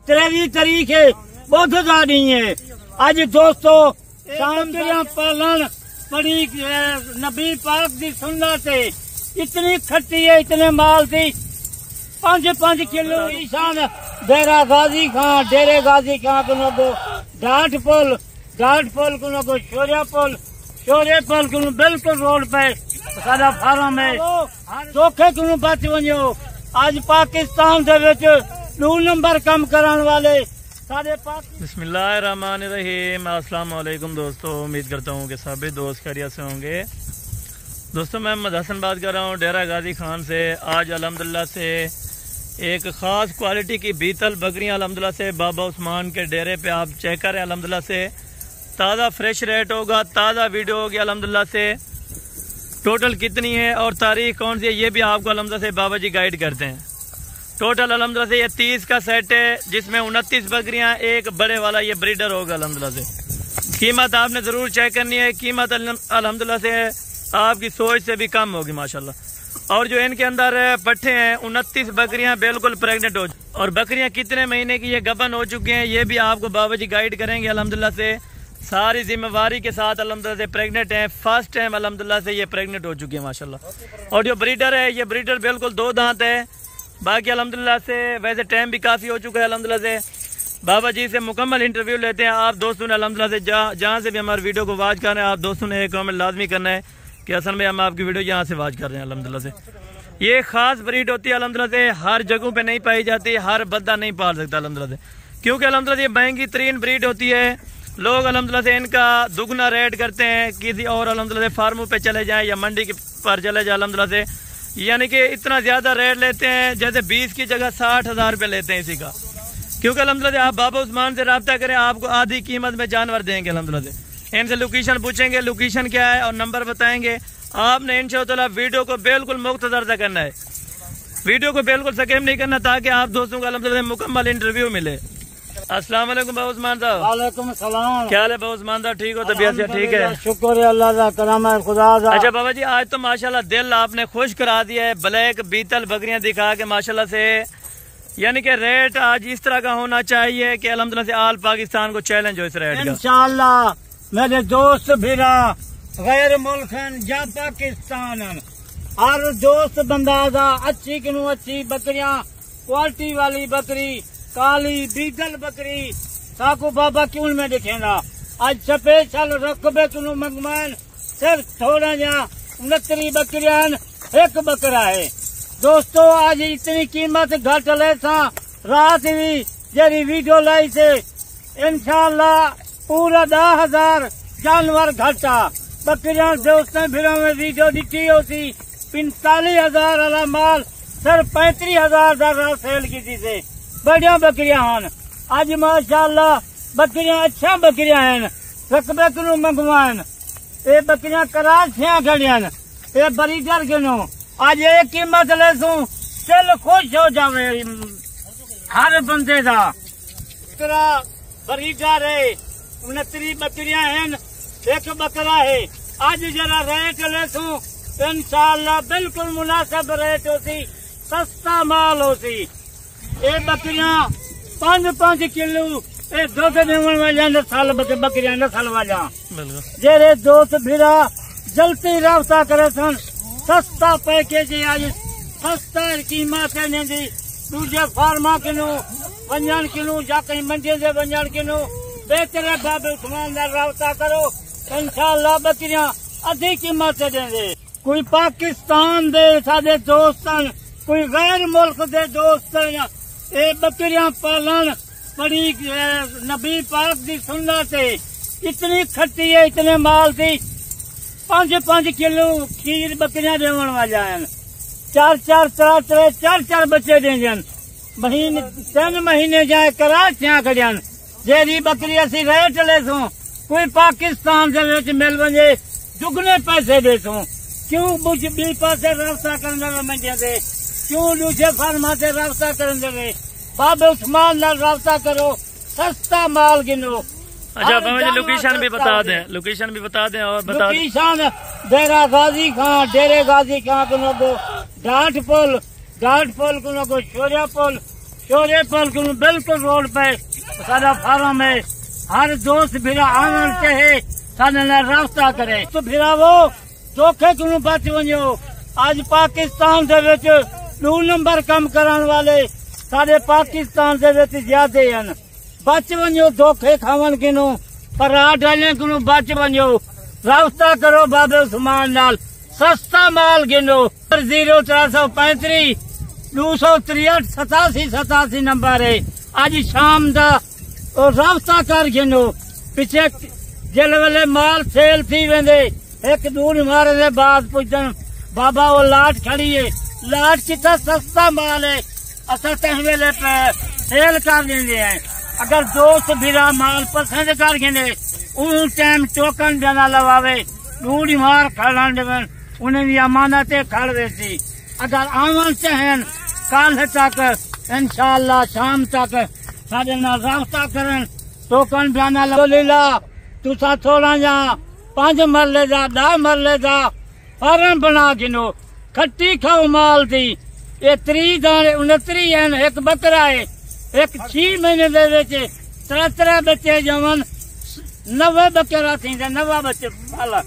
23 तारीख है बहुत नहीं है। आज दोस्तों सांगरिया पालन बड़ी नबी पाक की सुन्नत है। इतनी खट्टी है, इतने माल थी 5-5 किलो ईशान डेरा गाजी खां, डेरे गाजी खां को डाट पुल को शोरिया पुल को बिल्कुल रोड पे सारा फार्म है। धोखे को बच वनो। आज पाकिस्तान दे विच 2 नंबर कम कराने वाले सारे बिस्मिल्लाहिर्रहमानिर्रहीम। अस्सलाम वालेकुम दोस्तों, उम्मीद करता हूँ कि सभी दोस्त खैरियत से होंगे। दोस्तों मैं मोहम्मद हसन बात कर रहा हूँ डेरा गाजी खान से। आज अल्हम्दुलिल्लाह से एक ख़ास क्वालिटी की बीतल बकरियाँ अल्हम्दुलिल्लाह से बाबा उस्मान के डेरे पे आप चेक करें। अल्हम्दुलिल्लाह से ताज़ा फ्रेश रेट होगा, ताज़ा वीडियो होगी। अल्हम्दुलिल्लाह से टोटल कितनी है और तारीख कौन सी है ये भी आपको अल्हम्दुलिल्लाह से बाबा जी गाइड करते हैं। टोटल अल्हम्दुलिल्लाह से ये 30 का सेट है, जिसमें 29 बकरियां, एक बड़े वाला ये ब्रीडर होगा। अल्हम्दुलिल्लाह से कीमत आपने ज़रूर चेक करनी है। कीमत अल्हम्दुलिल्लाह से आपकी सोच से भी कम होगी माशाल्लाह। और जो इनके अंदर पट्ठे हैं 29 बकरियां बिल्कुल प्रेग्नेंट हो, और बकरियां कितने महीने की ये गबन हो चुकी हैं ये भी आपको बाबा जी गाइड करेंगे। अल्हम्दुलिल्लाह से सारी जिम्मेवारी के साथ अल्हम्दुलिल्लाह से प्रेग्नेंट हैं। फर्स्ट टाइम अल्हम्दुलिल्लाह से ये प्रेग्नेंट हो चुकी है माशाल्लाह। और जो ब्रीडर है ये ब्रीडर बिल्कुल 2 दांत है। बाकी अल्हम्दुलिल्लाह से वैसे टाइम भी काफ़ी हो चुका है। अल्हम्दुलिल्लाह से बाबा जी से मुकम्मल इंटरव्यू लेते हैं। आप दोस्तों ने अल्हम्दुलिल्लाह से जहाँ से भी हमारे वीडियो को वॉच कर रहे हैं, आप दोस्तों ने एक कमेंट लाजमी करना है कि हसन भाई हम आपकी वीडियो यहाँ से वॉच कर रहे हैं। अल्हम्दुलिल्लाह से ये खास ब्रीड होती है। अल्हम्दुलिल्लाह से हर जगहों पे नहीं पाई जाती, हर बंदा नहीं पाल सकता अल्हम्दुलिल्लाह से, क्योंकि अल्हम्दुलिल्लाह से महंगी तरीन ब्रीड होती है। लोग अल्हम्दुलिल्लाह से इनका दुगना रेट करते हैं किसी और अल्हम्दुलिल्लाह से फार्मों पे चले जाएं या मंडी पर चले जाए अल्हम्दुलिल्लाह से, यानी कि इतना ज़्यादा रेट लेते हैं जैसे 20 की जगह 60,000 रुपये लेते हैं इसी का। क्योंकि अल्हम्दुलिल्लाह से आप बाबा उस्मान से रब्ता करें, आपको आधी कीमत में जानवर देंगे। अल्हम्दुलिल्लाह से इनसे लोकेशन पूछेंगे, लोकेशन क्या है और नंबर बताएंगे। आपने इंशाअल्लाह वीडियो को बिल्कुल मुख्तसर से करना है, वीडियो को बिल्कुल स्किप नहीं करना, ताकि आप दोस्तों को अल्हम्दुलिल्लाह मुकम्मल इंटरव्यू मिले। अस्सलाम वालेकुम बाबा उस्मान साहब। वालेकुम सलाम। क्या हाल है बाबा उस्मान साहब, ठीक हो? तबीयत से ठीक है? शुक्र है अल्लाह का, करम है खुदा का। अच्छा बाबा जी, आज तो माशाल्लाह दिल आपने खुश करा दिया है। ब्लैक बीतल बकरियां दिखा के माशाल्लाह से, यानी कि रेट आज इस तरह का होना चाहिए कि अल्हम्दुलिल्लाह से आल पाकिस्तान को चैलेंज हो इस रेट का। इंशाअल्लाह मेरे दोस्त फिरा गैर मुल्क या पाकिस्तान हर दोस्त बंदाजा अच्छी किनू अच्छी बकरियां, क्वालिटी वाली बकरी, काली बीगल बकरी साकू बाबा क्यों में दिखेगा। आज स्पेशल रकबे किनू मंगवान सिर्फ थोड़ा जा 69 बकरियां, एक बकरा है। दोस्तों आज इतनी कीमत घट ले सा रात भी जरी वीडियो लाई से इंशाअल्लाह पूरा 10,000 जानवर घटा बकरियां। दोस्तों फिर में वीडियो दिखी होती 45,000 वाला माल सिर्फ 35,000 का सेल की थी से बढ़िया बकरियां हैं। आज माशाअल्लाह बकरियां अच्छा बकरियां हैं, रकबे किनू मंगवान ये बकरियां कराचियां खड़ियां ये ब्रीडर किनू। आज ये कीमत ले सू दिल खुश हो जावे हर बंदे का। ब्रीडर है 69 बकरियां हैं, एक बकरा है। आज जरा रेट ले सू इंशाअल्लाह बिल्कुल मुनासिब रेट होती, सस्ता माल होती। ये बकरियां 5-5 किलो ये दूध देवन वाला नस्ल बकरियां नस्ल वाला जेरे दोस्त फिरा जल्दी रब्ता करे सन। सस्ता पैकेज आज सस्ता कीमत है दी। दूजे फार्मा किनू 50 किलो या कहीं मंडी से 50 किलो बेहतर बाबे उस्मान रब्ता करो, इंशाअल्लाह बकरियां अधिक कीमत से देंगे। कोई पाकिस्तान दे सादे दोस्तन, कोई गैर मुल्क दे दोस्त ये बकरियां पालन बड़ी नबी पाक की सुन्नत है। इतनी खट्टी है, इतने माल थी 5-5 किलो खीर बकरियां देवन वाला है। 4-4 बच्चे देंगे महीने 3 महीने जाए कराचियां खड़ियां। जेरी बकरी असी रेट ले सो कोई पाकिस्तान से मिल वजे दुगने पैसे दे सो। क्यों बी पासे रब्ता करने मंडिया से, क्यों दूसरे फार्मा से रब्ता करने बाबे उस्मान नाल रब्ता करो, सस्ता माल गिनो। अच्छा बाबा जी लोकेशन भी बता दें, लोकेशन भी बता दें और बता लोकेशन डेरा गाजी खां, डेरे गाजी खां को डाट पुल को शोरिया चोरे पल को बिल्कुल रोड पे सारा फार्म है। हर दोस्त फिर आवन चाहे साडे नाल रास्ता करे तो फिर वो धोखे को बच वञो। आज पाकिस्तान दे विच 2 नंबर कम करन वाले साडे पाकिस्तान दे विच ज्यादा हैं। बच वञो धोखे खावन किनू पर डाले को बच वञो। रास्ता करो बाबे उस्मान नाल सस्ता माल गिनो। 0335 263 87 नंबर है। आज शाम दा रास्ता कर गिनो। पिछे जिल वेले माल सेल थी वेंदे एक दूर मारे दे बाद पुछन बाबा वो लाट खड़ी है। लाट कितना सस्ता माल है असा तह वेले पे सेल कर देंगे हैं। अगर दोस्त बिरा माल पसंद कर गिने उन टाइम टोकन देना लवावे दूर मार खड़न देवन उन्हें भी अमानत खड़ वेसी। अगर आवन चाहन कल तक इंशाअल्लाह शाम तक साडे नाल रास्ता करन टोकन बयाना लीला तुसा थोड़ा जा 5 मरले दा 10 मरले दा फार्म बना गिनो। खट्टी खाओ माल दी ये 30 दाने 29 हैं। एक बकरा है एक 6 महीने दे विच 3 बच्चे जवन 90 बकरा थी 90 बच्चे वाला।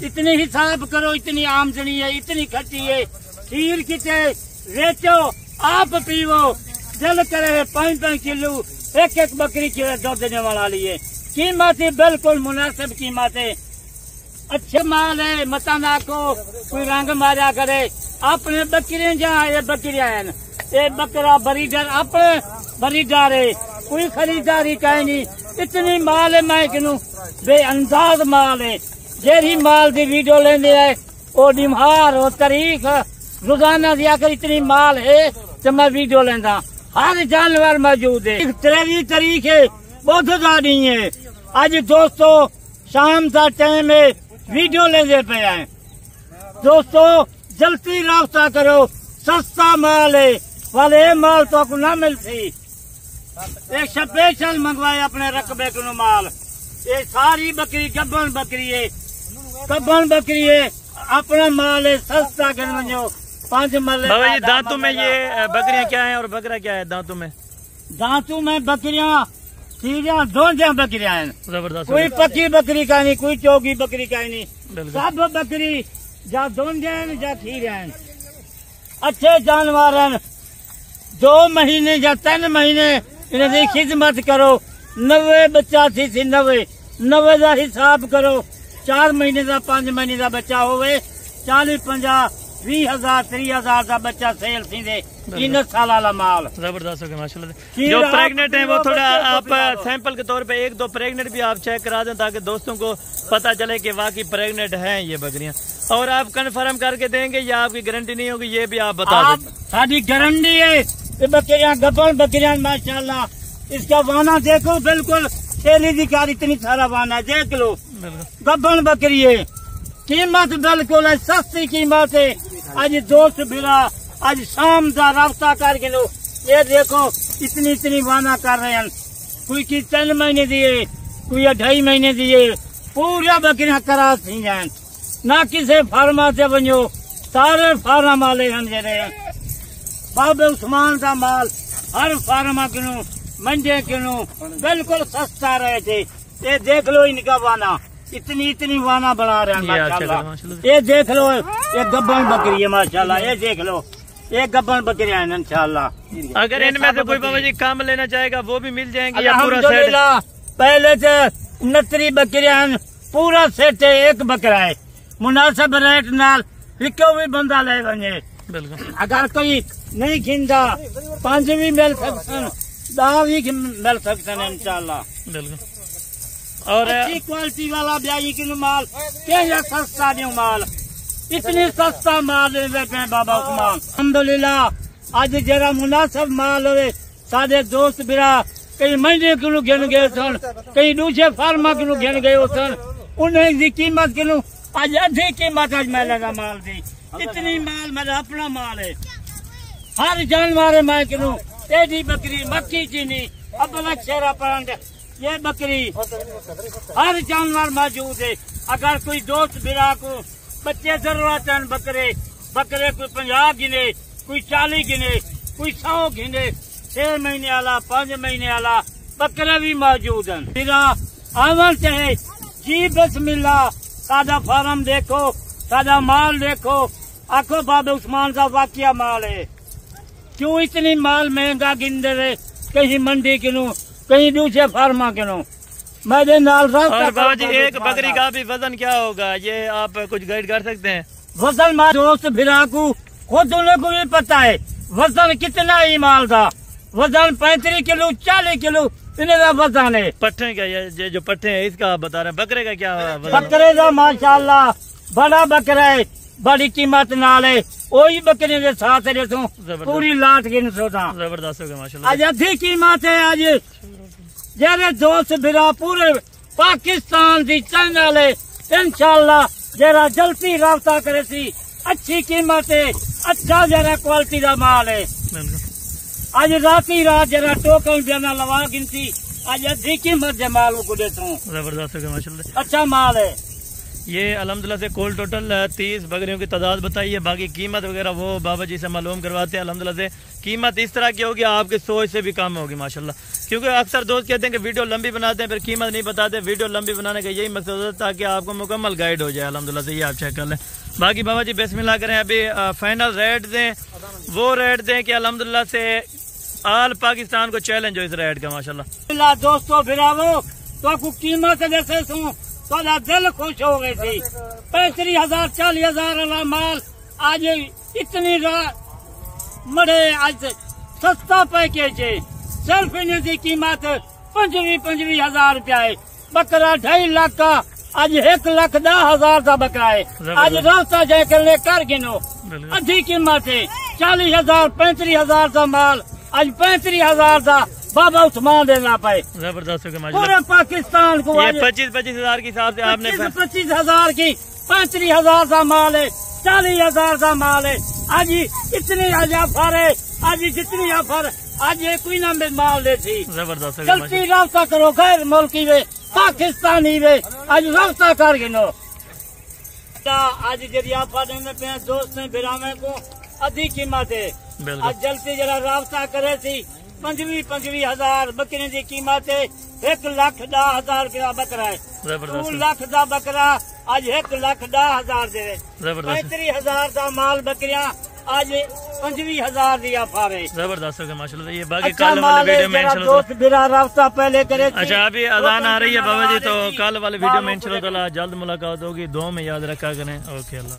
इतनी हिसाब करो इतनी आमदनी है इतनी खट्टी है। खीर किते बेचो आप पीवो दिल करे 5-5 किलो एक बकरी के दूध देने वाला लिए। कीमत बिल्कुल मुनासिब कीमत है। अच्छे माल है मता ना को कोई रंग मारा करे। अपने बकरियां जहाँ ये बकरियां हैं ये बकरा बरीडर अपने बरीडर है कोई खरीदारी कहीं नहीं। इतनी माल है मैं कहूँ बेअंदाज माल है। जेरी माल की वीडियो लेने आए वो निमार वो तारीख रोजाना दिया कर इतनी माल है तो मैं वीडियो लेंदा। हर जानवर मौजूद है। 23 तारीख है बहुत ज्यादा है। आज दोस्तों शाम का टाइम है वीडियो लेने पे आए। दोस्तों जल्दी रास्ता करो सस्ता माल है वाले माल तो आपको ना मिलती। एक स्पेशल मंगवाए अपने रकबे को माल। ये सारी बकरी गब्बन बकरी है गब्बन बकरी है अपना माल है सस्ता कर मनो 5 मरले। बाबा जी दांतों में ये बकरियां क्या हैं और बकरा क्या है दांतों में? दांतों में बकरियां खीरियां दोनों बकरियां हैं। जबरदस्त। कोई पक्की बकरी का नहीं कोई चौकी बकरी का नहीं। सब बकरी जा दोनों जा खीरियां हैं। अच्छे जानवर हैं। 2 महीने या 3 महीने इन्हें खिदमत करो। 90 बच्चा थी 90 का हिसाब करो। 4 महीने का 5 महीने का बच्चा होवे 40 50 20 हजार 30 हजार का बच्चा सेल थी दे 3 साल वाला माल। जबरदस्त हो गया माशाल्लाह। जो प्रेग्नेंट है वो थोड़ा आप सैंपल के तौर पे 1-2 प्रेग्नेंट भी आप चेक करा दें ताकि दोस्तों को पता चले कि वाकई प्रेग्नेंट हैं ये बकरियां। और आप कंफर्म करके देंगे या आपकी गारंटी नहीं होगी ये भी आप बता दें। साड़ी गारंटी है ये बकरियां गब्बन बकरियां माशाल्लाह। इसका वाना देखो बिल्कुल थैली दी कार इतनी सारा वाना देख लो गब्बन बकरी है। कीमत बिल्कुल है सस्ती कीमत है। आज दोस्त बिरा आज शाम का रास्ता करके लो। ये देखो इतनी वाना कर रहे हैं। कोई की 3 महीने दिए कोई 2.5 महीने दिए पूरा बकरियां करा थी जाए ना किसी फार्मा से बनो सारे फार्म वाले हम दे रहे हैं। बाबे उस्मान का माल हर फार्मा किनू मंडे किनू बिल्कुल सस्ता रहे थे। ये देख लो इनका वाना इतनी वाना बना रहे हैं माशाल्लाह। ये देख लो ये गब्बन बकरी है माशाल्लाह। ये देख लो ये गब्बन बकरी है इंशाल्लाह। अगर इनमें से कोई बाबा जी काम लेना चाहेगा वो भी मिल जाएंगे या पूरा सेट? पहले से 69 बकरियां पूरा सेट है। एक बकरा है मुनासिब रेट नाल विको भी बंदा ले वने। अगर कोई नहीं खिंदा 5 भी मिल सकते 10 भी मिल सकते हैं इंशाल्लाह। और अच्छी क्वालिटी वाला ब्याई की माल क्या सस्ता नहीं माल इतनी सस्ता माल देते बाबा उस्मान। अल्हम्दुलिल्लाह आज जरा मुनासिब माल हो सारे दोस्त बिरा कई महीने किलो गिन गए सन कई दूसरे फार्मा किलो गिन गए सन उन्हें की कीमत किलो आज आधी कीमत आज मैं लगा माल दी। इतनी माल मेरा अपना माल है। हर जानवर है मैं किलो टेढ़ी बकरी मक्खी चीनी अबलक शेरा परंड ये बकरी हर जानवर मौजूद है। अगर कोई दोस्त बिरा को बच्चे जरूरत है बकरे कोई 50 गिने कोई 40 गिने कोई 100 गिने 6 महीने वाला 5 महीने वाला बकरे भी मौजूद हैं। फिर आवन चाहे जी बिस्मिल्लाह, सादा फार्म देखो, सादा माल देखो, आखो बाबे उस्मान का वाकिया माल है। क्यों इतनी माल महंगा गिन दे रहे, कहीं मंडी किनू, कहीं दूसरे फार्मा किनू। मेरे नाल और बाबा जी एक बकरी का भी वजन क्या होगा, ये आप कुछ गाइड कर सकते हैं? वजन मार दोस्त फिराकू खुद उन्हें को भी पता है वजन कितना ही माल था। वजन 35 किलो 40 किलो इन्हें वजन है। पट्टे क्या, ये जो पट्टे हैं इसका आप बता रहे हैं, बकरे का क्या वजन? बकरे का माशाल्लाह बड़ा बकरा है, बड़ी कीमत नाल है। वही बकरे के साथ पूरी लाट गिन सोता जबरदस्त होगा माशाल्लाह। आज अधिक कीमत है। आज जरे दोस्त फिरा पूरे पाकिस्तान की चैनल है, इंशाल्लाह जरा जल्दी राबता करे सी। अच्छी कीमत है, अच्छा जरा क्वालिटी का माल है। आज राती रात जरा टोकन देना लवा गिनती, आज अधिक कीमत के माल को देता हूँ। जबरदस्त होगा माशाल्लाह, अच्छा माल है ये अल्हम्दुलिल्लाह से। कुल टोटल 30 बकरियों की तादाद बताई है, बाकी कीमत वगैरह वो बाबा जी से मालूम करवाते हैं। अल्हम्दुलिल्लाह से कीमत इस तरह की होगी, आपकी सोच से भी कम होगी माशाल्लाह। क्योंकि अक्सर दोस्त कहते हैं कि वीडियो लंबी बनाते हैं फिर कीमत नहीं बताते। वीडियो लंबी बनाने का यही मकसद है ताकि आपको मुकम्मल गाइड हो जाए। अल्हम्दुलिल्लाह से ये आप चेक कर लें। बाकी बाबा जी बिस्मिल्लाह करें, अभी फाइनल रेट दें, वो रेट दें कि अल्हम्दुलिल्लाह से आल पाकिस्तान को चैलेंज हो इस रेट का माशाल्लाह। दोस्तों फिरावो तो कीमत जैसे सुन तो दिल खुश हो गई थी। 35,000 40,000 वाला माल आज इतनी मरे आज सस्ता पैकेज है। सिर्फ इनकी कीमत 25,000 रुपया है। बकरा 2.5 लाख का आज 1,10,000 का बकरा है। आज रास्ता जाकर कर गिनो अच्छी कीमत है। 40,000 35,000 का माल आज 35,000 का बाबा उस्मान देना पाए। जबरदस्त होगा पूरे पाकिस्तान को 25,000 के हिसाब से आपने 25,000 की 35,000 का माल है, 40,000 का माल है। आज इतनी आज ऑफर है, आज जितनी ऑफर आज ये कोई ना माल देती। जबरदस्त चलती रास्ता करो गैर मुल्की वे पाकिस्तानी वे आज रास्ता कर गिनो। आज जब ऑफर देने पे दोस्त ने बिरामे को अधिक कीमत है। आज जल्दी जरा रास्ता करे थी। 25,000 बकरे की कीमत है। 1,10,000 रुपया बकरा है। 2 लाख का बकरा आज 1,10,000 दे। 35,000 का माल बकरियां आज 25,000 दिया फारे। जबरदस्त होगा माशाल्लाह। ये बाकी अच्छा कल वाले वीडियो में दोस्त बिरा रास्ता पहले करे। अच्छा अभी अजान आ रही है बाबा जी, तो कल वाले वीडियो में इंशाल्लाह जल्द मुलाकात होगी। दुआ में याद रखा करें। ओके अल्लाह।